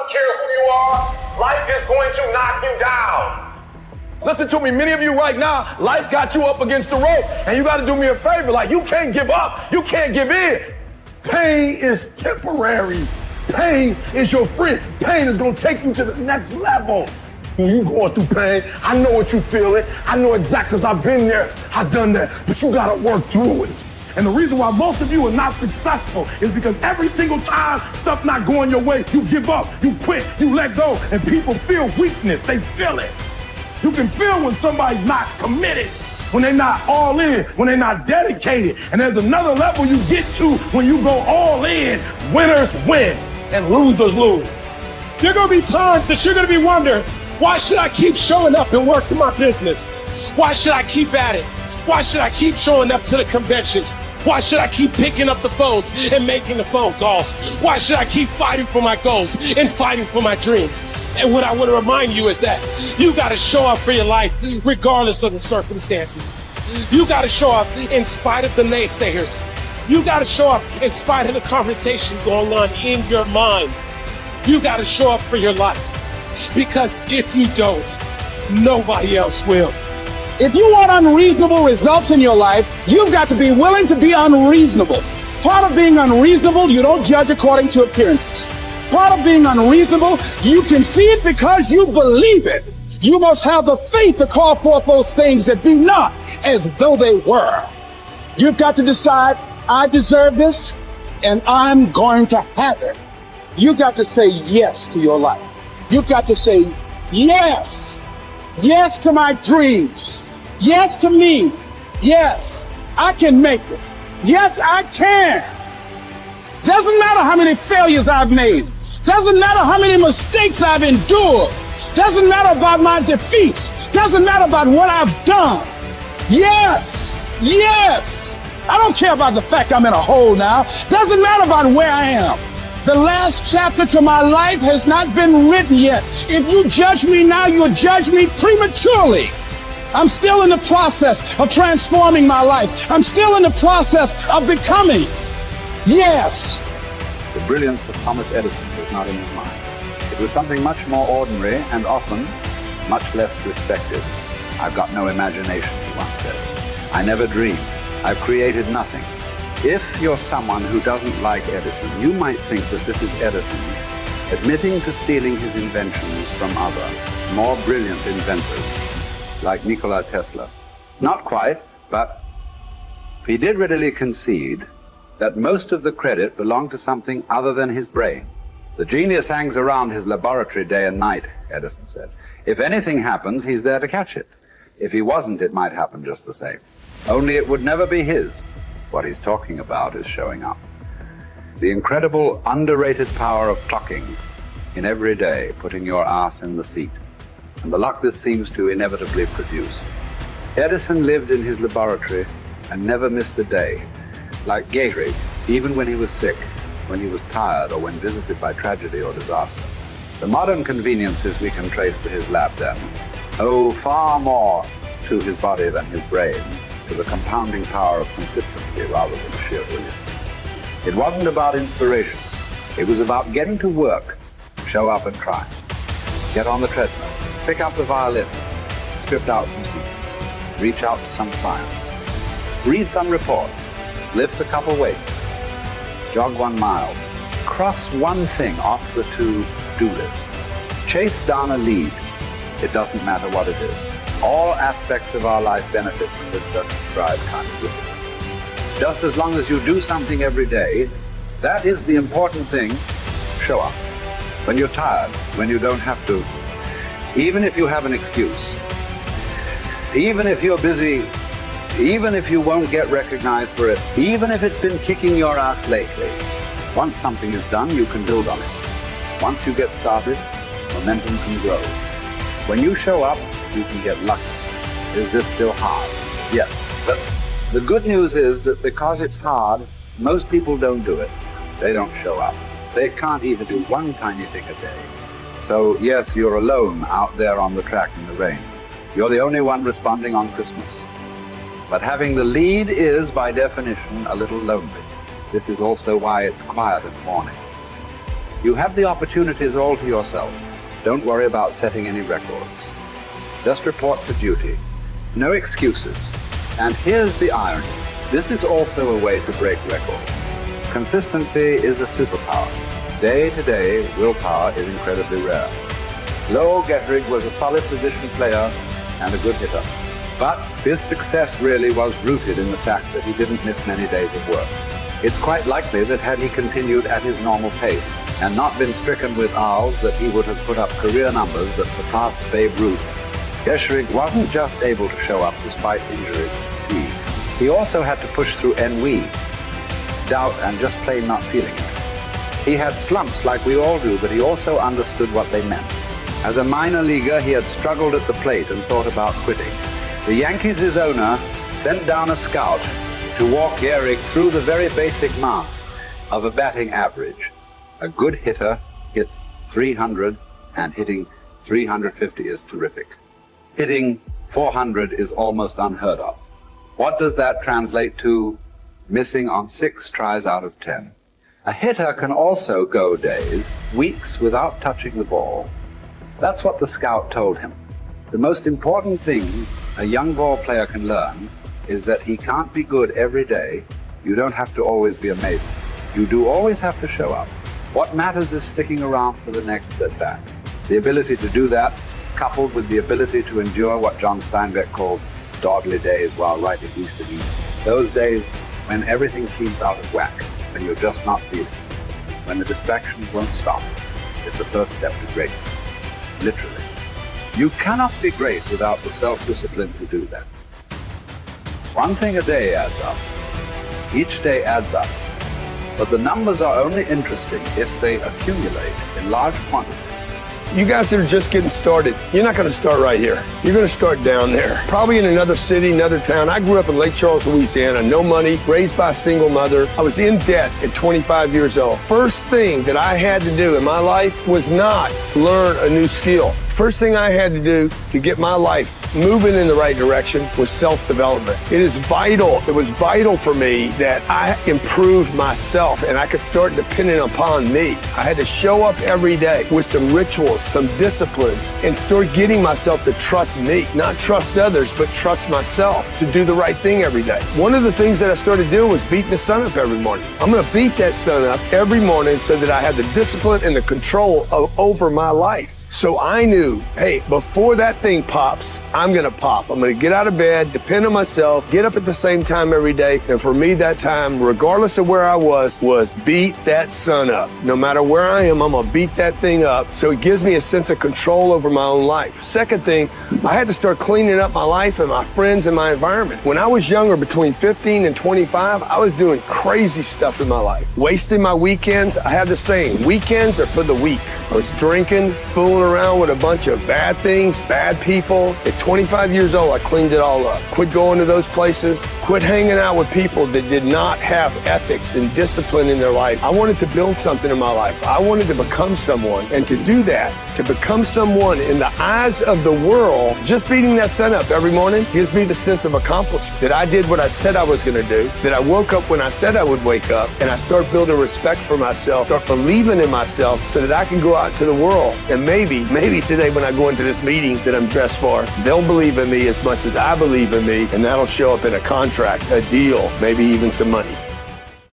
don't care who you are, life is going to knock you down. Listen to me, many of you right now, life's got you up against the rope, and you gotta do me a favor. Like, you can't give up, you can't give in. Pain is temporary. Pain is your friend. Pain is gonna take you to the next level. When you going through pain, I know what you feeling. I know exactly, because I've been there, I've done that, but you gotta work through it. And the reason why most of you are not successful is because every single time stuff not going your way, you give up, you quit, you let go, and people feel weakness, they feel it. You can feel when somebody's not committed, when they're not all in, when they're not dedicated. And there's another level you get to when you go all in. Winners win and losers lose. There are going to be times that you're going to be wondering, why should I keep showing up and working my business? Why should I keep at it? Why should I keep showing up to the conventions? Why should I keep picking up the phones and making the phone calls? Why should I keep fighting for my goals and fighting for my dreams? And what I want to remind you is that you got to show up for your life regardless of the circumstances. You got to show up in spite of the naysayers. You got to show up in spite of the conversation going on in your mind. You got to show up for your life. Because if you don't, nobody else will. If you want unreasonable results in your life, you've got to be willing to be unreasonable. Part of being unreasonable, you don't judge according to appearances. Part of being unreasonable, you can see it because you believe it. You must have the faith to call forth those things that be not as though they were. You've got to decide, I deserve this, and I'm going to have it. You've got to say yes to your life. You've got to say yes. Yes to my dreams. Yes to me. Yes, I can make it. Yes, I can. Doesn't matter how many failures I've made. Doesn't matter how many mistakes I've endured. Doesn't matter about my defeats. Doesn't matter about what I've done. Yes, yes. I don't care about the fact I'm in a hole now. Doesn't matter about where I am. The last chapter to my life has not been written yet. If you judge me now, you'll judge me prematurely. I'm still in the process of transforming my life. I'm still in the process of becoming. Yes. The brilliance of Thomas Edison was not in his mind. It was something much more ordinary and often much less respected. I've got no imagination, he once said. I never dreamed. I've created nothing. If you're someone who doesn't like Edison, you might think that this is Edison admitting to stealing his inventions from other, more brilliant inventors, like Nikola Tesla. Not quite, but he did readily concede that most of the credit belonged to something other than his brain. The genius hangs around his laboratory day and night, Edison said. If anything happens, he's there to catch it. If he wasn't, it might happen just the same. Only it would never be his. What he's talking about is showing up. The incredible, underrated power of clocking in every day, putting your ass in the seat, and the luck this seems to inevitably produce. Edison lived in his laboratory and never missed a day. Like Gehrig, even when he was sick, when he was tired, or when visited by tragedy or disaster. The modern conveniences we can trace to his lab then owe far more to his body than his brain, to the compounding power of consistency rather than sheer brilliance. It wasn't about inspiration. It was about getting to work, show up and try. Get on the treadmill, pick up the violin, script out some sequences, reach out to some clients, read some reports, lift a couple weights, jog 1 mile, cross one thing off the to-do list, chase down a lead. It doesn't matter what it is. All aspects of our life benefit from this circumscribed kind of discipline. Just as long as you do something every day, that is the important thing. Show up. When you're tired, when you don't have to, even if you have an excuse, even if you're busy, even if you won't get recognized for it, even if it's been kicking your ass lately, once something is done, you can build on it. Once you get started, momentum can grow. When you show up, you can get lucky. Is this still hard? Yes. But the good news is that because it's hard, most people don't do it. They don't show up. They can't even do one tiny thing a day. So yes, you're alone out there on the track in the rain. You're the only one responding on Christmas. But having the lead is, by definition, a little lonely. This is also why it's quiet in the morning. You have the opportunities all to yourself. Don't worry about setting any records. Just report for duty. No excuses. And here's the irony. This is also a way to break records. Consistency is a superpower. Day to day, willpower is incredibly rare. Lowell Getterig was a solid position player and a good hitter. But his success really was rooted in the fact that he didn't miss many days of work. It's quite likely that had he continued at his normal pace and not been stricken with R's, that he would have put up career numbers that surpassed Babe Ruth. Getterig wasn't just able to show up despite injury and fatigue. He also had to push through ennui, doubt, and just plain not feeling it. He had slumps like we all do, but he also understood what they meant. As a minor leaguer, he had struggled at the plate and thought about quitting. The Yankees' owner sent down a scout to walk Gehrig through the very basic math of a batting average. A good hitter hits 300, and hitting 350 is terrific. Hitting 400 is almost unheard of. What does that translate to? Missing on 6 tries out of 10. A hitter can also go days, weeks without touching the ball. That's what the scout told him. The most important thing a young ball player can learn is that he can't be good every day. You don't have to always be amazing. You do always have to show up. What matters is sticking around for the next at bat. The ability to do that, coupled with the ability to endure what John Steinbeck called dawdly days while writing East and East. Those days when everything seems out of whack, when you're just not feeling it, when the distractions won't stop, is the first step to greatness. Literally. You cannot be great without the self-discipline to do that. One thing a day adds up. Each day adds up. But the numbers are only interesting if they accumulate in large quantities. You guys that are just getting started, you're not going to start right here. You're going to start down there, probably in another city, another town. I grew up in Lake Charles, Louisiana, no money, raised by a single mother. I was in debt at 25 years old. First thing that I had to do in my life was not learn a new skill. First thing I had to do to get my life moving in the right direction was self-development. It is vital. It was vital for me that I improved myself and I could start depending upon me. I had to show up every day with some rituals, some disciplines, and start getting myself to trust me, not trust others, but trust myself to do the right thing every day. One of the things that I started doing was beating the sun up every morning. I'm going to beat that sun up every morning so that I have the discipline and the control over my life. So I knew, hey, before that thing pops, I'm going to pop. I'm going to get out of bed, depend on myself, get up at the same time every day. And for me, that time, regardless of where I was beat that sun up. No matter where I am, I'm going to beat that thing up. So it gives me a sense of control over my own life. Second thing, I had to start cleaning up my life and my friends and my environment. When I was younger, between 15 and 25, I was doing crazy stuff in my life. Wasting my weekends. I had the saying, weekends are for the weak. I was drinking, fooling around with a bunch of bad things, bad people. At 25 years old, I cleaned it all up. Quit going to those places. Quit hanging out with people that did not have ethics and discipline in their life. I wanted to build something in my life. I wanted to become someone. And to do that, to become someone in the eyes of the world, just beating that sun up every morning gives me the sense of accomplishment. That I did what I said I was going to do. That I woke up when I said I would wake up. And I start building respect for myself. Start believing in myself so that I can go out to the world. And maybe today when I go into this meeting that I'm dressed for, they'll believe in me as much as I believe in me, and that'll show up in a contract, a deal, maybe even some money.